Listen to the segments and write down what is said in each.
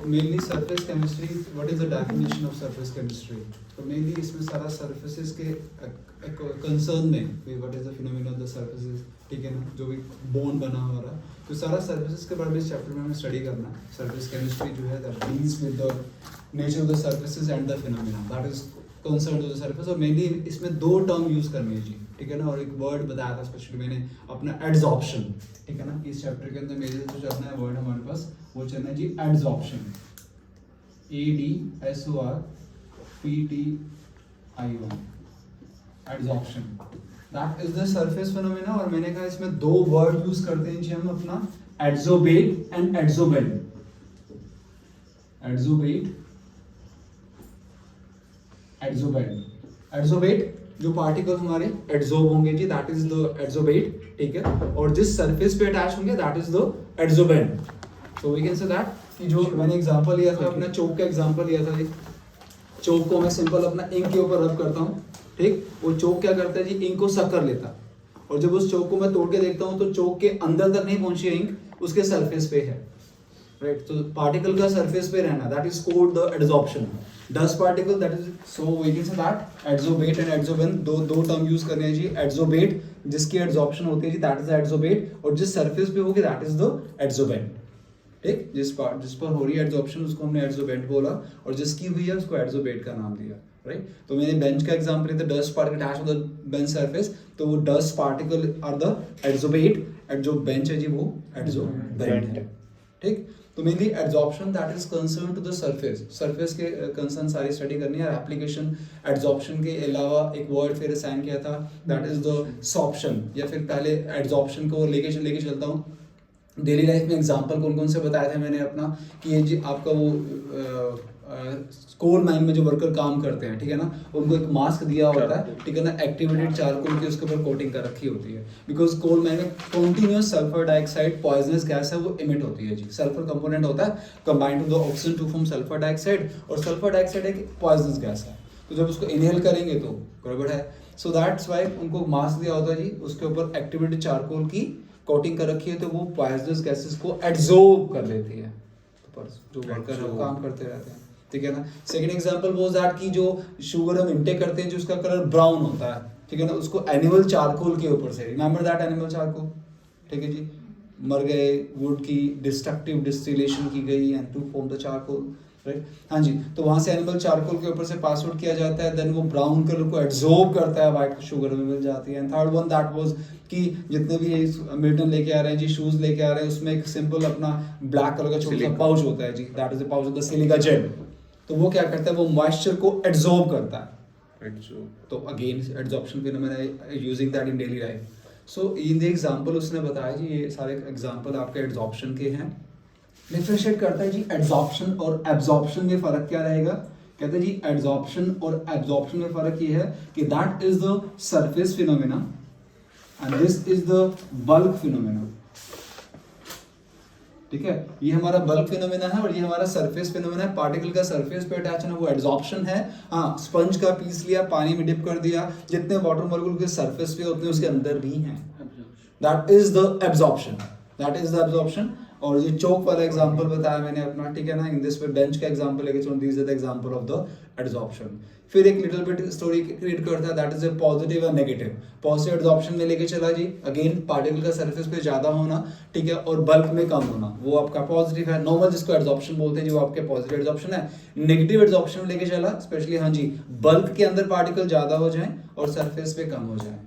Mainly surface chemistry, what is the definition of surface chemistry? तो mainly इसमें सारा surfaces के कंसर्न में what is the phenomena of the surfaces, ठीक है ना, जो भी बोन बना हुआ रहा, तो सारा सरफेसेस के बारे में इस चैप्टर में हमें स्टडी करना है। सरफेस केमिस्ट्री जो है that deals with the nature of the surfaces and the phenomena that is concern to the surface. और मेनली इसमें दो टर्म यूज करनी है जी, ठीक है ना, और एक वर्ड बताया था स्पेशली मैंने अपना एड्सॉर्प्शन, ठीक है ना। इस चैप्टर के अंदर मेरे जो चलना है वर्ड हमारे पास वो चलना है जी adsorption, ADSORPTION, adsorption that is the surface phenomena. और मैंने कहा इसमें दो वर्ड यूज करते हैं जी हम अपना, एड्सोबेट एंड एड्सोबेंड। एड्सोबेट, एड्सोबेंड। एड्सोबेट जो पार्टिकल हमारे एड्सॉर्ब होंगे जी दैट इज द एड्सोबेट, ठीक है, और जिस सरफेस पे अटैच होंगे that is the adsorbent. So we can say that कि जो मैंने एग्जांपल लिया था अपना चौक का एग्जांपल लिया था जी, चौक को मैं सिंपल अपना इंक के ऊपर रब करता हूँ, ठीक, वो चौक क्या करता है जी, इंक को सक कर लेता, और जब उस चौक को मैं तोड़ के देखता हूँ तो चौक के अंदर तक नहीं पहुंची है इंक, उसके सरफेस पे है, राइट। तो पार्टिकल का सरफेस पे रहना that is called the adsorption. Dust particle that is, so we can say that adsorbate and adsorbent, दो टर्म यूज करने हैं जी। एड्सोबेट जिसकी एड्सॉर्प्शन होती है जी दैट इज द एड्सोबेट, और जिस सरफेस पे होगी दैट इज द एड्सोबेंड, ठीक। जिस पर हो रही है एड्सॉर्प्शन उसको हमने एड्सोबेंड बोला, और जिसकी हुई है उसको एड्सोबेट का नाम दिया, राइट। तो मैंने बेंच का एग्जांपल लिया था, dust particle attach to the bench surface, तो वो dust particle are the adsorbate and जो बेंच है जी वो एड्सोबेंड है, ठीक। तो mainly adsorption that is concern to the surface, surface के कंसर्न सारी स्टडी करनी है। एप्लीकेशन एड्सॉर्प्शन के अलावा एक वर्ड फिर असाइन किया था दैट इज द सॉर्प्शन, या फिर पहले एड्सॉर्प्शन को लेके चलता हूँ डेली लाइफ में। एग्जांपल कौन कौन से बताया था मैंने अपना कि ये जी आपका वो कोल माइन में जो वर्कर काम करते हैं, ठीक है ना, उनको एक मास्क दिया होता है, ठीक है ना, एक्टिवेटेड चारकोल की उसके ऊपर कोटिंग कर रखी होती है, बिकॉज कोल माइन में continuous sulphur dioxide poisonous gas है वो इमिट होती है जी। सल्फर कंपोनेंट होता है combined to the oxygen to form sulphur dioxide, और सल्फर डाइऑक्साइड एक पॉइजनस गैस है, तो जब उसको इनहेल करेंगे तो गड़बड़ है। सो दैट्स वाई उनको मास्क दिया होता है जी, उसके ऊपर एक्टिवेटेड चारकोल की कोटिंग कर रखी है, तो वो पॉइजनस गैसेस को एब्जॉर्ब कर लेती है, तो जो वर्कर है वो काम करते रहते हैं, ठीक है ना। सेकंड एग्जांपल वो दैट कि जो शुगर हम इनटेक करते हैं जो उसका कलर ब्राउन होता है, ठीक है ना, उसको एनिमल चारकोल के ऊपर से, रिमेंबर दैट एनिमल चारकोल, ठीक है जी, मर गए वुड की डिस्ट्रक्टिव डिस्टिलेशन की गई and to form the charcoal, right. हाँ जी, तो वहां से एनिमल चारकोल के ऊपर से पास आउट किया जाता है, देन वो ब्राउन कलर को एब्जॉर्ब करता है, व्हाइट शुगर में मिल जाती है। And third one that was कि जितने भी मिल्टन लेके आ रहे हैं जी, शूज लेके आ रहे हैं, उसमें एक सिंपल अपना ब्लैक कलर का छोटा सा पाउच होता है जी, that is the pouch of the silica gel. तो वो क्या करता है, वो मॉइस्चर को एब्जॉर्ब करता है, तो again adsorption phenomena using that in daily life. So in the example उसने बताया जी, ये सारे एग्जांपल आपके एड्सॉर्प्शन के हैं। डिफरेंशिएट करता है जी एड्सॉर्प्शन और एब्जॉर्प्शन में फर्क क्या रहेगा, कहते हैं जी एड्सॉर्प्शन और एब्जॉर्प्शन में फर्क ये है कि that is the surface phenomena and this is the bulk phenomena, ठीक है। ये हमारा बल्क फिनोमेना है और ये हमारा सरफेस फिनोमेना है। पार्टिकल का सरफेस पे अटैच है वो एड्सॉर्प्शन है। हाँ, स्पंज का पीस लिया, पानी में डिप कर दिया, जितने वाटर मॉलिक्यूल के सरफेस पे उतने उसके अंदर भी हैं, that is the absorption, that is the absorption. और ये चौक वाला एग्जांपल बताया मैंने अपना, ठीक है ना, इन दिस पे बेंच का एग्जांपल लेके चलो, this is the example of the adsorption. फिर एक लिटिल बिट स्टोरी क्रिएट करता है दैट इज अ पॉजिटिव और नेगेटिव। पॉजिटिव एड्सॉर्प्शन में लेके चला जी, अगेन पार्टिकल का सरफेस पे ज्यादा होना, ठीक है, और बल्क में कम होना, वो आपका पॉजिटिव है। नॉर्मल जिसको एड्सॉर्प्शन बोलते हैं जो आपके पॉजिटिव एड्सॉर्प्शन है। नेगेटिव एड्सॉर्प्शन में लेके चला स्पेशली, हाँ जी, बल्क के अंदर पार्टिकल ज्यादा हो जाए और सरफेस पे कम हो जाए।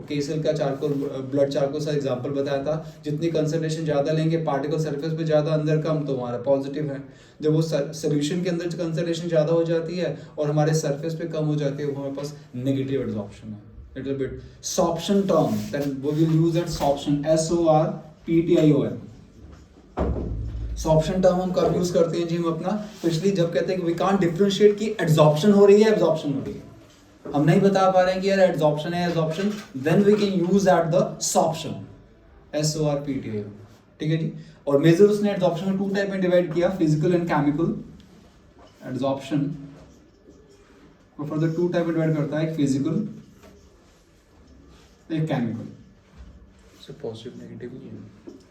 केसल का चारकोल, ब्लड चारकोल सा एग्जांपल बताया था, जितनी कंसंट्रेशन ज्यादा लेंगे पार्टिकल सरफेस पे ज्यादा अंदर कम, तो हमारा पॉजिटिव है। जब वो सोल्यूशन के अंदर कंसंट्रेशन ज्यादा हो जाती है और हमारे सरफेस पे कम हो जाती है, वो हमारे पास नेगेटिव एड्सॉर्प्शन है। Little bit sorption term, then we will use that sorption, SORPTION। Sorption term हम कब यूज करते हैं जी, हम अपना पिछली जब कहते हैं कि वी कांट डिफरेंशिएट कि एड्सॉर्प्शन हो रही है एब्सॉर्प्शन हो रही है, हम नहीं बता पा रहे हैं कि यार एड्सॉर्प्शन है absorption, then we can use that the sorption, SORPTION, ठीक है जी। और मेजर उसने एड्सॉर्प्शन को टू टाइप में डिवाइड किया, फिजिकल एंड केमिकल। एड्सॉर्प्शन को फर्दर टू टाइप में डिवाइड करता है, एक फिजिकल एक केमिकल। से पॉजिटिव नेगेटिव ही है।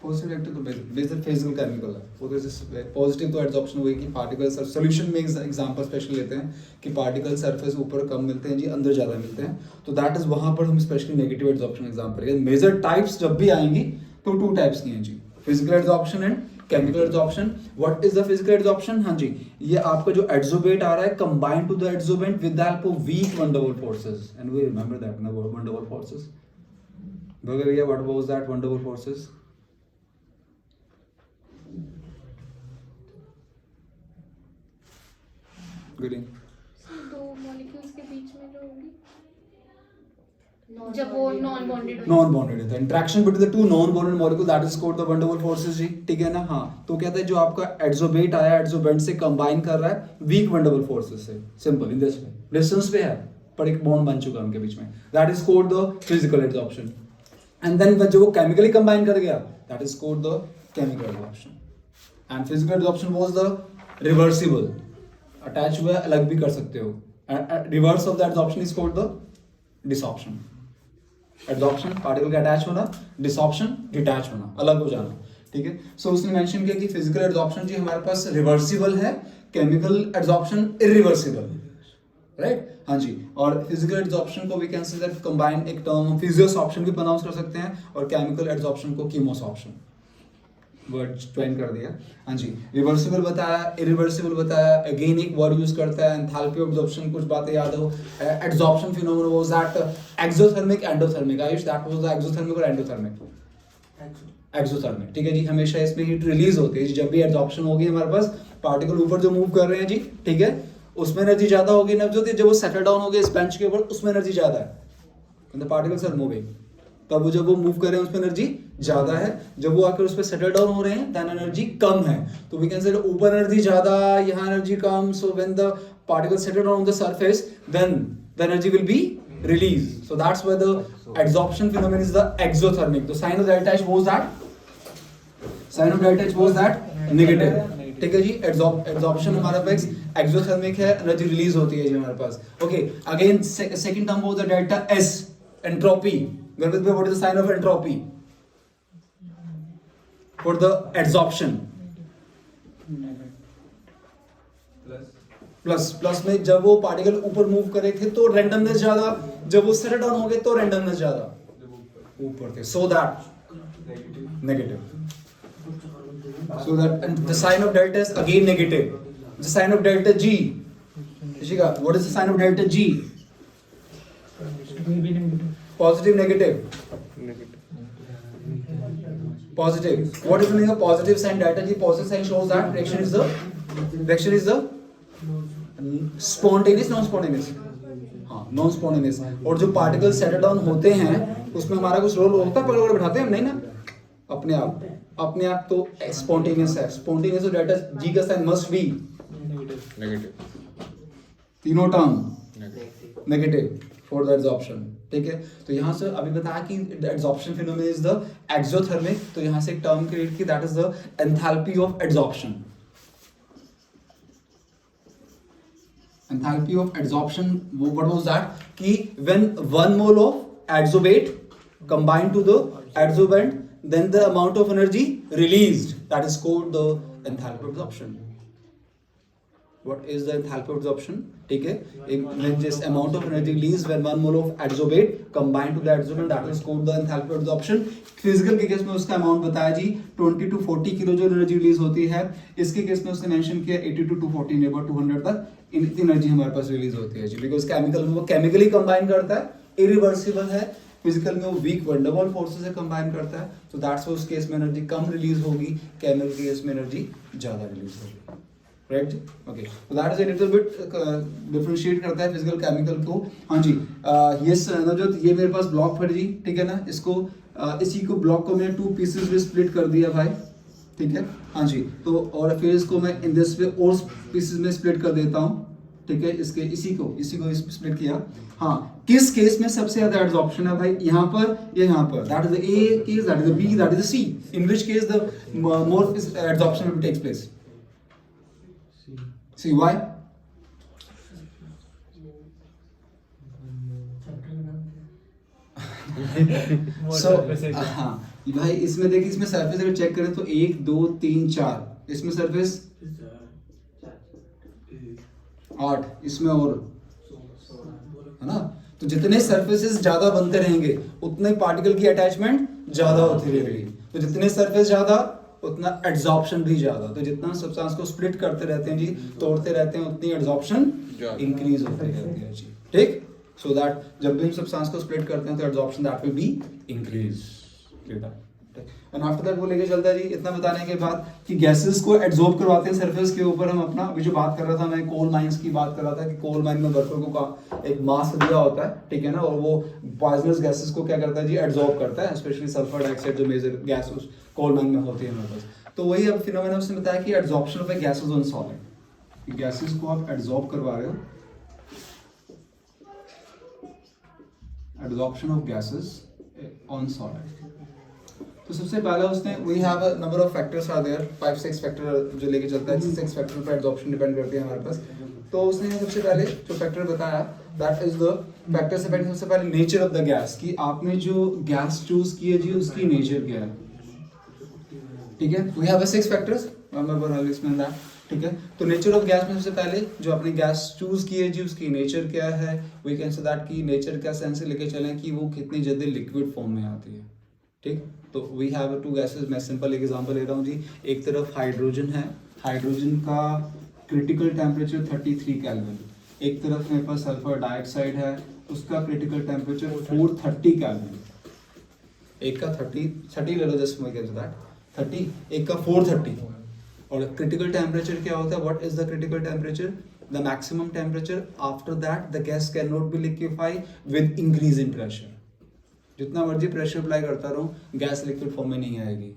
पॉजिटिव नेगेटिव तो बेसिक फिजिकल केमिकल है वो, तो जैसे पॉजिटिव तो एडजॉर्प्शन हुई कि पार्टिकल सोल्यूशन में एग्जांपल स्पेशली लेते हैं कि पार्टिकल सरफेस ऊपर कम मिलते हैं जी, अंदर ज़्यादा मिलते हैं, तो दैट इज वहाँ पर हम स्पेशली नेगेटिव एडजॉर्प्शन एग्जाम्पल करेंगे। मेजर टाइप्स जब भी आएंगी तो 2 टाइप्स की हैं जी, physical adsorption and chemical adsorption. What is the physical adsorption? हाँ जी, ये आपका जो एडजोबेट आ रहा है combined to the adsorbent with the help of weak van डबल forces, and we remember that ना वन डबल फोर्सेस। भैया व्हाट वाज दैट वन डबल फोर्सेस? गुड इन दो मॉलिक्यूल्स के बीच में जो होगी जब वो नॉन बॉन्डेड नॉन बॉन्डेड है, interaction between the two non bonded molecule that is called the van डबल फोर्सेस जी, ठीक है ना। हाँ, तो कहते हैं जो आपका एडजोबेट आया एडजोबेंट से कंबाइन कर रहा है वीक वन डबल फोर्सेस से, simple in this way, distance पे है पर एक बॉन्ड बन चुका है उनके बीच में, that is called the physical adsorption. And then जो वो केमिकली कंबाइन कर गया that is called the chemical adsorption. And physical adsorption was the reversible, attach हुआ अलग भी कर सकते हो, reverse of the adsorption is called the desorption. Adsorption particle का अटैच होना, डिसॉर्प्शन डिटैच होना, अलग हो जाना, ठीक है। सो उसने मेंशन किया कि फिजिकल एडजॉर्प्शन जी हमारे पास रिवर्सिबल है, केमिकल एडजॉर्प्शन इरिवर्सिबल है, राइट। हाँ जी, और फिजिकल एडजॉर्प्शन को we can say that combine एक टर्म फिजियोसॉर्प्शन भी प्रोनाउंस कर सकते हैं, और केमिकल एडजॉर्प्शन को कीमोसॉर्प्शन वर्ड ज्वाइन कर दिया। हाँ जी, रिवर्सिबल बताया, इरिवर्सिबल बताया, अगेन एक वर्ड यूज करता है एंथैल्पी ऑफ एब्जॉर्प्शन, कुछ बातें याद हो। Adsorption phenomena was that exothermic endothermic, Ayush that was the exothermic और एंडोथर्मिक, एक्सोथर्मिक, ठीक है जी। हमेशा इसमें हीट रिलीज होती है जब भी एडजॉर्प्शन होगी, हमारे पास पार्टिकल ऊपर जो मूव कर रहे हैं जी, ठीक है, उसमें एनर्जी ज्यादा होगी, जब वो सेटल डाउन हो गए इस बेंच के ऊपर उसमें एनर्जी ज्यादा है, द पार्टिकल्स आर मूविंग, तब वो जब वो मूव कर रहे हैं उसमें एनर्जी ज्यादा है, जब वो आकर उस पर सेटल डाउन हो रहे हैं देन एनर्जी कम है। तो वी कैन से ऊपर एनर्जी ज्यादा, यहाँ एनर्जी कम, so when the particle settle down on the surface then the energy will be released. So that's why the adsorption phenomenon is the exothermic. The sign of delta H was that negative. ठीक है जी, adsorption हमारा पास exothermic है, energy release होती है जी हमारे पास। Okay, again second term was the delta S, entropy. Garvit में what is the sign of entropy for the adsorption? Plus में जब वो पार्टिकल ऊपर मूव करे थे तो रैंडमनेस ज्यादा, जब वो सेटल डाउन हो गए तो रैंडमनेस ज्यादा ऊपर थे, so that negative. So that, and the sign of delta is again negative. The sign of delta G. Ishika, what is the sign of delta G? Positive, negative. Positive. What is the meaning of positive sign delta G? Positive sign shows that direction is the spontaneous, non-spontaneous. हाँ, non-spontaneous. और जो particle settle down होते हैं उसमें हमारा कुछ role होता है, पकड़ बिठाते हैं नहीं ना, अपने आप तो स्पॉन्टेनियस है। स्पॉन्टेनियस और डेल्टा जी का साइन मस्ट बी नेगेटिव, तीनों term negative for the adsorption, ठीक है। तो यहाँ से अभी बताया कि adsorption phenomenon is the exothermic, तो यहाँ से एक टर्म क्रिएट की that is the enthalpy of adsorption. Enthalpy of adsorption what was that कि when 1 mole of adsorbate combined to the adsorbent, then the amount of energy released, that is called the enthalpy of absorption. What is the enthalpy of absorption? ठीक है, when this amount of energy released when 1 mole of adsorbate combined to the adsorbent, that is called the enthalpy of absorption. Physical के case में उसका amount बताया जी 20 to 40 kilo जो energy release होती है। इसके केस में उसने मेंशन किया 80 to 240 नेबर 200 तक एनर्जी हमारे पास रिलीज होती है जी, बिकॉज केमिकल में वो केमिकली कंबाइन करता है, इरिवर्सिबल है। फिजिकल में वो वीक वन डबल फोर्सेस से कंबाइन करता है, तो दैट्स उस केस में एनर्जी कम रिलीज होगी, केमिकल के केस में एनर्जी ज्यादा रिलीज होगी, राइट जी। ओके, तो that is a little bit differentiate करता है फिजिकल केमिकल को। हाँ जी, यस नवजोत, ये मेरे पास ब्लॉक है जी, ठीक है ना, इसको इसी को ब्लॉक को मैंने 2 पीसेस में स्प्लिट कर दिया भाई, ठीक है। हाँ जी, तो और फिर इसको मैं इन दिस वे और पीसेस में स्प्लिट कर देता हूँ, ठीक है। इसके इसी को स्प्लिट किया। हाँ, किस केस में सबसे ज्यादा एड्सॉर्प्शन है भाई, यहाँ पर या यहाँ पर? That is the A case, that is the B, that is the C. In which case the more adsorption will takes place? C, why? So हाँ भाई, इसमें देखिए, इसमें सरफेस अगर चेक करें तो 1 2 3 4, इसमें सरफेस 8, इसमें और, है ना। तो जितने सरफेसेस ज्यादा बनते रहेंगे उतने पार्टिकल की अटैचमेंट ज्यादा होती रहेगी। तो जितने सरफेस ज्यादा उतना एड्सॉर्प्शन भी ज्यादा। तो जितना सब्सटेंस को स्प्लिट करते रहते हैं जी, तोड़ते रहते हैं, उतनी एड्सॉर्प्शन इंक्रीज होती रहती है जी, ठीक। सो दैट जब भी हम सब्सटेंस को स्प्लिट करते हैं तो adsorption that will be increase. And after that वो लेके चलता है जी, इतना बताने के बाद कि गैसेस को एब्जॉर्ब करवाते हैं सरफेस के ऊपर। हम अपना अभी जो बात कर रहा था, मैं कोल माइंस की बात कर रहा था कि कोल माइन में वर्कर को का एक मास्क दिया होता है, ठीक है ना, और वो पॉइजनस गैसेस को क्या करता है जी, एब्जॉर्ब करता है, स्पेशली सल्फर डाइऑक्साइड जो मेजर गैस उस कोल माइन में होती है हमारे पास। तो वही अब फिनोमेना उसने बताया कि absorption of gases on solid, gases को आप एब्जॉर्ब करवा रहे हो, absorption of gases on solid. तो सबसे पहला उसने we have a number of factors are there, 5-6 factor जो लेके चलता है, 6 फैक्टर पर एब्जॉर्प्शन डिपेंड करती है हमारे पास। तो उसने सबसे पहले जो फैक्टर बताया दैट इज द फैक्टर से पहले, सबसे पहले नेचर ऑफ द गैस, कि आपने जो गैस चूज की है जी उसकी नेचर क्या है, ठीक है। We have 6 factors, remember I will explain that, ठीक है। तो नेचर ऑफ गैस में सबसे पहले जो आपने गैस चूज की है जी उसकी नेचर क्या है, वी कैन से दैट की नेचर का सेंस से लेके चलें कि वो कितनी जल्दी लिक्विड फॉर्म में आती है, ठीक। तो वी हैव 2 गैसेस, मैं सिंपल एक एग्जांपल ले रहा हूँ जी। एक तरफ हाइड्रोजन है, हाइड्रोजन का क्रिटिकल टेम्परेचर 33 केल्विन, एक तरफ मेरे पास सल्फर डाइऑक्साइड है, उसका क्रिटिकल टेम्परेचर 430 केल्विन। एक का 30 ले लो जस्ट, मैं कह दैट 30, एक का 430। और क्रिटिकल टेम्परेचर क्या होता है, what is the critical temperature, the maximum temperature after that the gas can not be liquefy with increase in pressure. जितना मर्जी प्रेशर अप्लाई करता रहूं, गैस लिक्विड फॉर्म में नहीं आएगी।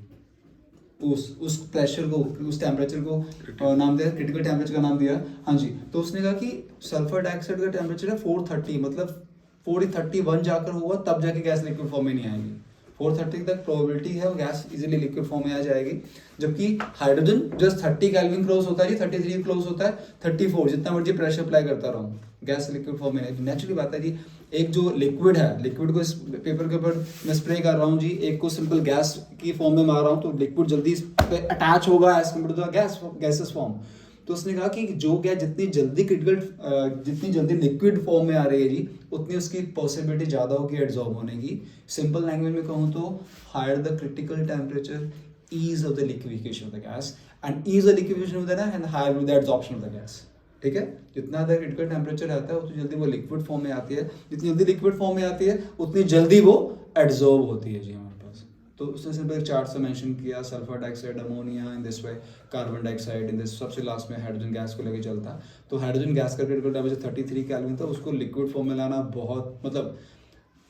उस प्रेशर को, उस टेम्परेचर को नाम दिया, क्रिटिकल टेम्परेचर का नाम दिया, हाँ जी। तो उसने कहा कि सल्फर डाइऑक्साइड का टेम्परेचर है 430, मतलब 431 जाकर हुआ तब जाके गैस लिक्विड फॉर्म में नहीं आएगी। 430 तक प्रोबेबिलिटी है गैस इजीली लिक्विड फॉर्म में आ जाएगी। जबकि हाइड्रोजन जस्ट 30 केल्विन क्लोज होता है जी, 33 क्लोज होता है, 34, जितना मर्जी प्रेशर अप्लाई करता रहूं, गैस लिक्विड फॉर्म में नहीं। नेचुरली बात है जी, एक जो लिक्विड है, लिक्विड को इस पेपर के ऊपर मैं स्प्रे कर रहा हूँ जी, एक को सिंपल गैस की फॉर्म में मार रहा हूँ, तो लिक्विड जल्दी इस पे अटैच होगा as compare to gas gases form. तो उसने कहा कि जो गैस जितनी जल्दी लिक्विड फॉर्म में आ रही है जी, उतनी उसकी पॉसिबिलिटी ज़्यादा होगी एब्जॉर्ब होने की। सिंपल लैंग्वेज में कहूँ तो higher the critical temperature, ease of the liquefaction of the gas, and ease of liquefaction of the and higher with the absorption of the gas, ठीक है। जितना ज़्यादा क्रिटिकल टेम्परेचर रहता है उतनी जल्दी वो लिक्विड फॉर्म में आती है, जितनी जल्दी लिक्विड फॉर्म में आती है उतनी जल्दी वो एब्जॉर्ब होती है जी हमारे पास। तो उसने सिंपल एक चार्ट से मेंशन किया, sulphur dioxide, ammonia in this way, carbon dioxide in this, सबसे लास्ट में हाइड्रोजन गैस को लेके चलता। तो हाइड्रोजन गैस का क्रिटिकल टेम्परेचर 33 केल्विन था, उसको लिक्विड फॉर्म में लाना बहुत मतलब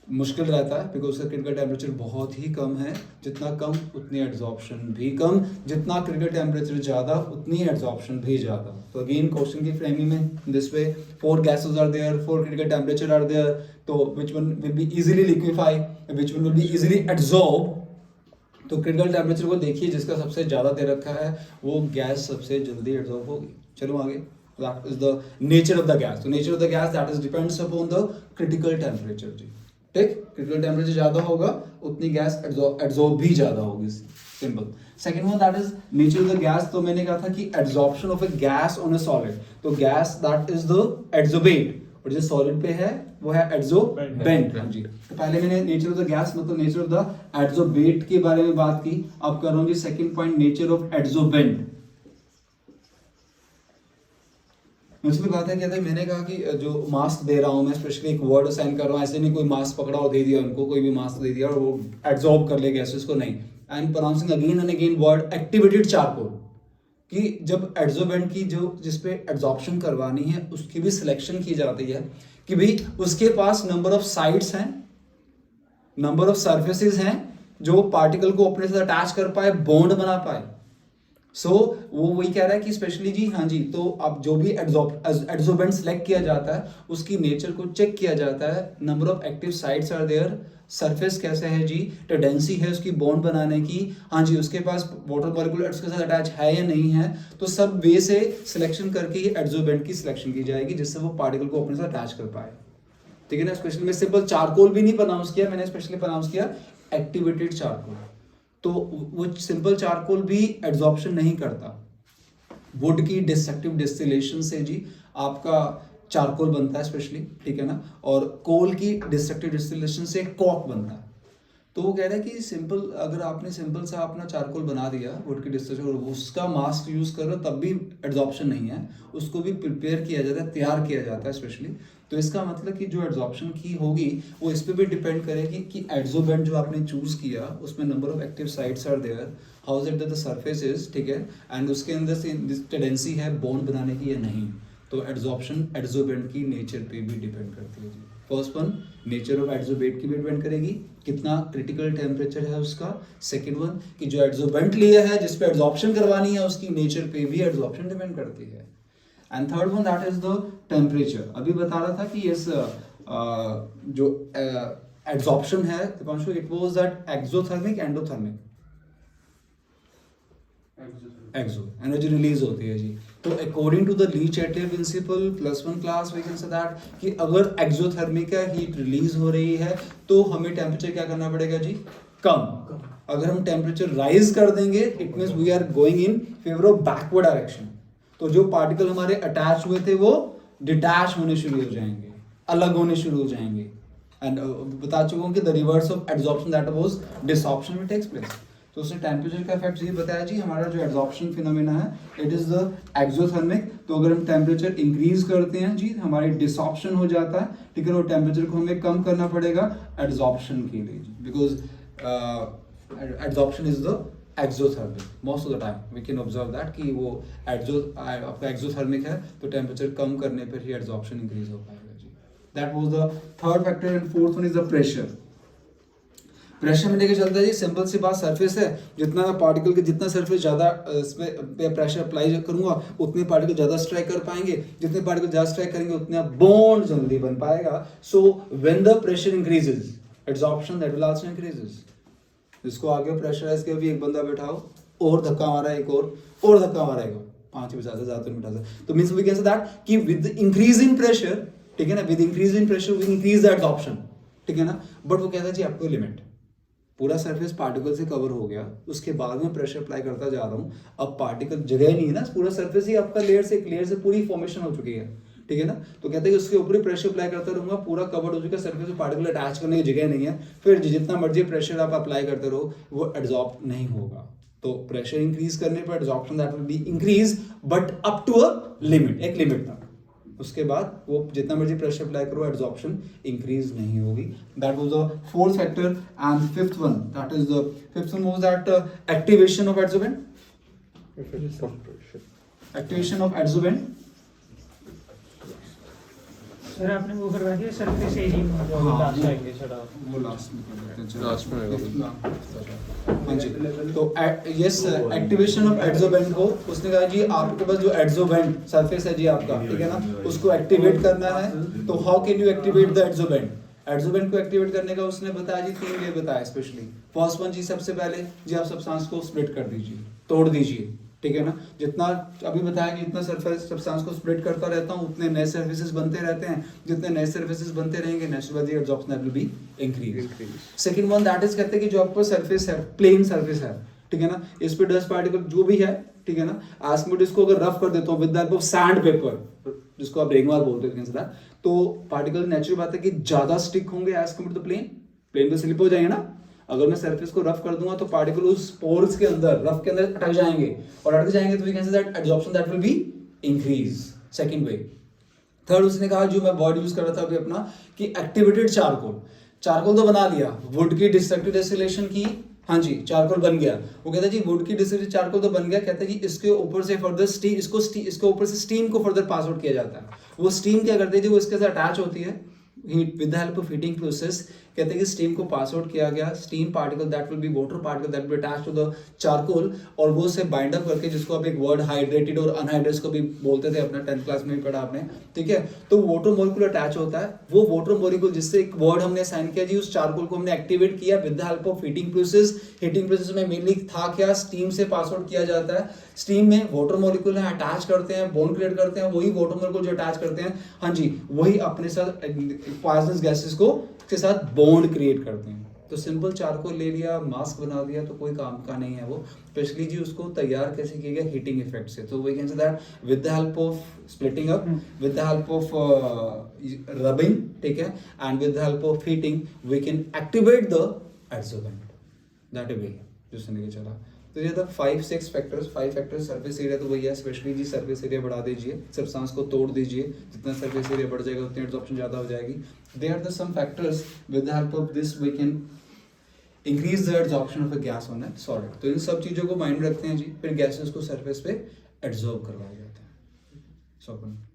मुश्किल रहता है, बिकॉज उसका क्रिटिकल टेम्परेचर बहुत ही कम है। जितना कम उतनी एब्जॉर्प्शन भी कम, जितना क्रिटिकल टेम्परेचर ज़्यादा उतनी एब्जॉर्प्शन भी ज़्यादा। तो अगेन क्वेश्चन की फ्रेमिंग में this way 4 gases are there, 4 critical temperature are there, तो which one will be easily liquefy, which one will be easily absorb. तो क्रिटिकल टेम्परेचर को देखिए, जिसका सबसे ज़्यादा दे रखा है वो गैस सबसे जल्दी एब्जॉर्ब होगी। चलो आगे, that is the nature of the gas. तो nature of the gas that is depends upon the critical temperature जी, ठीक। क्रिटिकल टेम्परेचर ज्यादा होगा उतनी गैस एब्जॉर्ब भी ज्यादा होगी, simple. Second one that is nature of the gas. तो मैंने कहा था कि absorption of a gas on a solid, तो गैस दैट इज द एड्सोबेट, और जो सॉलिड पे है वो है एड्सोबेंट, हाँ जी। तो पहले मैंने नेचर ऑफ द गैस मतलब नेचर ऑफ द एड्सोबेट के बारे में बात की, अब कर रहा हूँ जी सेकंड पॉइंट, नेचर ऑफ एड्सोबेंट। मुझे बात है क्या था, मैंने कहा कि जो मास्क दे रहा हूँ मैं, स्पेशली एक वर्ड असाइन कर रहा हूँ, ऐसे नहीं कोई मास्क पकड़ा और दे दिया उनको, कोई भी मास्क दे दिया और वो एब्जॉर्ब कर ले गैसेस को, नहीं। I am pronouncing again and again word activated charcoal, कि जब एड्सोबेंट की जो जिसपे एब्जॉर्प्शन करवानी है उसकी भी सिलेक्शन की जाती है, कि भाई उसके पास नंबर ऑफ साइड्स हैं, नंबर ऑफ सर्फेसिस हैं जो पार्टिकल को अपने साथ अटैच कर पाए, बॉन्ड बना पाए। वो वही कह रहा है कि स्पेशली जी, हाँ जी। तो अब जो भी एड्सोबेंट सेलेक्ट किया जाता है उसकी नेचर को चेक किया जाता है, number of active sites are there, surface कैसे है जी, टेंडेंसी है उसकी बॉन्ड बनाने की, हाँ जी, उसके पास वाटर मॉलिक्यूल उसके साथ अटैच है या नहीं है। तो सब वे से सिलेक्शन करके ही एड्सोबेंट की सिलेक्शन की जाएगी जिससे वो पार्टिकल को अपने साथ अटैच कर पाए, ठीक है ना। स्पेशली मैं सिंपल चारकोल भी नहीं प्रोनाउंस किया, मैंने स्पेशली प्रोनाउंस किया एक्टिवेटेड चारकोल। तो वो सिंपल चारकोल भी एब्जॉर्प्शन नहीं करता। वुड की डिस्ट्रक्टिव डिस्टिलेशन से जी आपका चारकोल बनता है स्पेशली, ठीक है ना। और कोल की डिस्ट्रक्टिव डिस्टिलेशन से कॉक बनता है। तो वो कह रहा है कि सिंपल, अगर आपने सिंपल सा अपना चारकोल बना दिया वुड की डिस्टिलेशन और उसका मास्क यूज कर रहे हो तब भी एब्जॉर्प्शन नहीं है, उसको भी प्रिपेयर किया जाता है, तैयार किया जाता है स्पेशली। तो इसका मतलब कि जो एब्जॉर्प्शन की होगी वो इस पे भी डिपेंड करेगी कि एड्जोबेंट जो आपने चूज किया उसमें number of active sites are there, how is it the surface is, ठीक है, एंड उसके अंदर से टेंडेंसी है बॉन्ड बनाने की या नहीं। तो एड्जॉर्प्शन एड्जोबेंट की नेचर पे भी डिपेंड करती है जी। फर्स्ट वन नेचर ऑफ एड्जोबेंट की भी डिपेंड करेगी, कितना क्रिटिकल टेम्परेचर है उसका। सेकंड वन कि जो एड्जोबेंट लिया है जिस पे एड्जॉर्प्शन करवानी है उसकी नेचर पे भी एड्जॉर्प्शन डिपेंड करती है। And third one that is the temperature. अभी बता रहा था कि इस जो एड्जॉर्प्शन है Deepanshu, it was that exothermic endothermic, exo energy release होती है जी। तो according to the Le Chatelier principle +1 class we can say that कि अगर एक्सोथर्मिक है, हीट रिलीज हो रही है, तो हमें टेम्परेचर क्या करना पड़ेगा जी, कम। अगर हम टेम्परेचर राइज कर देंगे it means we are going in favour of backward direction. तो जो पार्टिकल हमारे अटैच हुए थे वो डिटैच होने शुरू हो जाएंगे, अलग होने शुरू हो जाएंगे। एंड बता चुका हूँ कि the reverse of adsorption that was desorption will takes place. तो उसने टेम्परेचर का इफेक्ट ये बताया जी, हमारा जो एड्जॉर्प्शन फिनोमेना है इट इज द एक्सोथर्मिक। तो अगर हम टेम्परेचर इंक्रीज करते हैं जी हमारी डिसऑर्प्शन हो जाता है, ठीक है। और टेम्परेचर को हमें कम करना पड़ेगा एड्जॉर्प्शन के लिए जी, because adsorption is the exothermic most of the time we can observe that कि वो आपका एक्सोथर्मिक है तो टेम्परेचर कम करने पर ही एड्जॉर्प्शन इंक्रीज हो पाएगा जी। That was the third factor. And fourth one is the pressure. Pressure में लेके चलता है जी, सिंपल सी बात, सरफेस है, जितना पार्टिकल के जितना सरफेस ज़्यादा पे प्रेशर अप्लाई करूंगा उतने पार्टिकल ज़्यादा स्ट्राइक कर पाएंगे, जितने पार्टिकल ज़्यादा स्ट्राइक करेंगे उतना बॉन्ड जल्दी बन पाएगा। सो when the pressure increases adsorption that will also increases. इसको आगे प्रेशराइज के भी एक बंदा बैठाओ और धक्का मारा एक और धक्का मारा एक और, 5 बचा से ज़्यादा मिटा से। तो means we can say that कि विद इंक्रीज इन प्रेशर, ठीक है ना, with increase in pressure we increase the adsorption, ठीक है ना। बट वो कहता है जी आपको लिमिट, पूरा सरफेस पार्टिकल से कवर हो गया, उसके बाद में प्रेशर अप्लाई करता जा रहा हूँ, अब पार्टिकल जगह नहीं है ना, पूरा सरफेस ही आपका लेयर से पूरी फॉर्मेशन हो चुकी है, ठीक है ना। तो कहते हैं कि उसके ऊपर ही प्रेशर अप्लाई करता रहूंगा, पूरा कवर हो चुका है सरफेस में, पार्टिकल अटैच करने की जगह नहीं है, फिर जितना मर्जी प्रेशर आप अप्लाई करते रहो वो एब्जॉर्ब नहीं होगा। तो प्रेशर इंक्रीज करने पर absorption that will be increase but up to a limit, एक लिमिट तक। उसके बाद वो जितना मर्जी प्रेशर अप्लाई करो एब्जॉर्प्शन इंक्रीज नहीं होगी। That was the fourth factor. And fifth one that is the fifth one was that activation of adsorbent. Activation of adsorbent sir आपने वो करवा दिया सरफेस एरिया जो लास्ट आएंगे सर आप वो लास्ट में कर देते हैं, लास्ट में हाँ जी। तो यस एक्टिवेशन ऑफ एड्जोबेंट को उसने कहा जी आपके पास जो एड्जोबेंट सरफेस है जी आपका, ठीक है ना, उसको एक्टिवेट करना है। तो how can you activate the adsorbent. Adsorbent को एक्टिवेट करने का उसने बताया जी 3 वे बताया स्पेशली। फर्स्ट वन जी सबसे पहले जी आप सब्सटेंस को स्प्लिट कर दीजिए, तोड़ दीजिए, ठीक है ना। जितना अभी बताया कि जितना सरफेस सब्सटेंस को स्प्लिट करता रहता हूँ उतने नए सर्फेसेस बनते रहते हैं, जितने नए सर्फेसेस बनते रहेंगे naturally absorption that will be increase. Second one that is कहते हैं कि जो आपका सरफेस है प्लेन सरफेस है, ठीक है ना, इस पे डस्ट पार्टिकल जो भी है, ठीक है ना, आस्मोड इसको अगर रफ कर देता हूँ with the help of sand paper जिसको आप रेगमाल बोलते हैं, तो पार्टिकल नेचुरल बात है कि ज्यादा स्टिक होंगे as compare to the plane पे स्लिप हो जाएंगे ना। अगर मैं सरफेस को रफ कर दूंगा तो पार्टिकल उस पोर्स के अंदर रफ के अंदर अटक जाएंगे, और अटक जाएंगे तो we can say that absorption that will be increase. Second way. Third उसने कहा जो मैं वर्ड यूज कर रहा था अभी अपना कि एक्टिवेटेड चारकोल तो बना लिया, वुड की डिस्ट्रक्टिव डिस्टिलेशन की, हाँ जी चारकोल बन गया। वो कहता है जी वुड की डिस्ट्रक्टिव चारकोल तो बन गया, कहता है जी इसके ऊपर से फर्दर स्टीम इसके ऊपर से स्टीम को फर्दर पास आउट किया जाता है। वो स्टीम क्या करती है जी, वो इसके साथ अटैच होती है, heat with the help of heating process कहते हैं कि स्टीम को पास आउट किया गया, steam particle that will be water particle that will attach to the charcoal, और वो से बाइंड अप करके, जिसको आप एक वर्ड हाइड्रेटेड और अनहाइड्रेटेड को भी बोलते थे, अपना 10th क्लास में भी पढ़ा आपने, ठीक है। तो वाटर मॉलिक्यूल अटैच होता है, वो वाटर मॉलिक्यूल जिससे एक वर्ड हमने साइन किया जी, उस चारकोल को हमने एक्टिवेट किया with the help of heating process. Heating process में मेनली था क्या, स्टीम से पास आउट किया जाता है। स्टीम में वाटर मॉलिक्यूल है अटैच करते हैं, बॉन्ड क्रिएट करते हैं, वही वाटर मॉलिक्यूल जो अटैच करते हैं, हाँ जी, वही अपने साथ पॉइजनस गैसेस को के साथ बॉन्ड क्रिएट करते हैं। तो सिंपल चारकोल ले लिया, मास्क बना दिया, तो कोई काम का नहीं है वो। स्पेशली जी उसको तैयार कैसे किया गया, हीटिंग इफेक्ट से। तो we can say that with the help of splitting up, with the help of rubbing, ठीक है, and with the help of heating we can activate the adsorbent, that way जो सुनने के चला। तो ये था 5-6 फैक्टर्स, 5 फैक्टर्स। सरफेस एरिया तो वही है, स्पेशली जी सरफेस एरिया बढ़ा दीजिए, सब्सटेंस को तोड़ दीजिए, जितना सरफेस एरिया बढ़ जाएगा उतनी एब्जॉर्प्शन ज़्यादा हो जाएगी। They are the some factors with the help of this we can increase the absorption of a gas on a solid. तो इन सब चीज़ों को माइंड में रखते हैं जी, फिर गैसेस को सरफेस पे एब्जॉर्ब करवाया जाता है। सो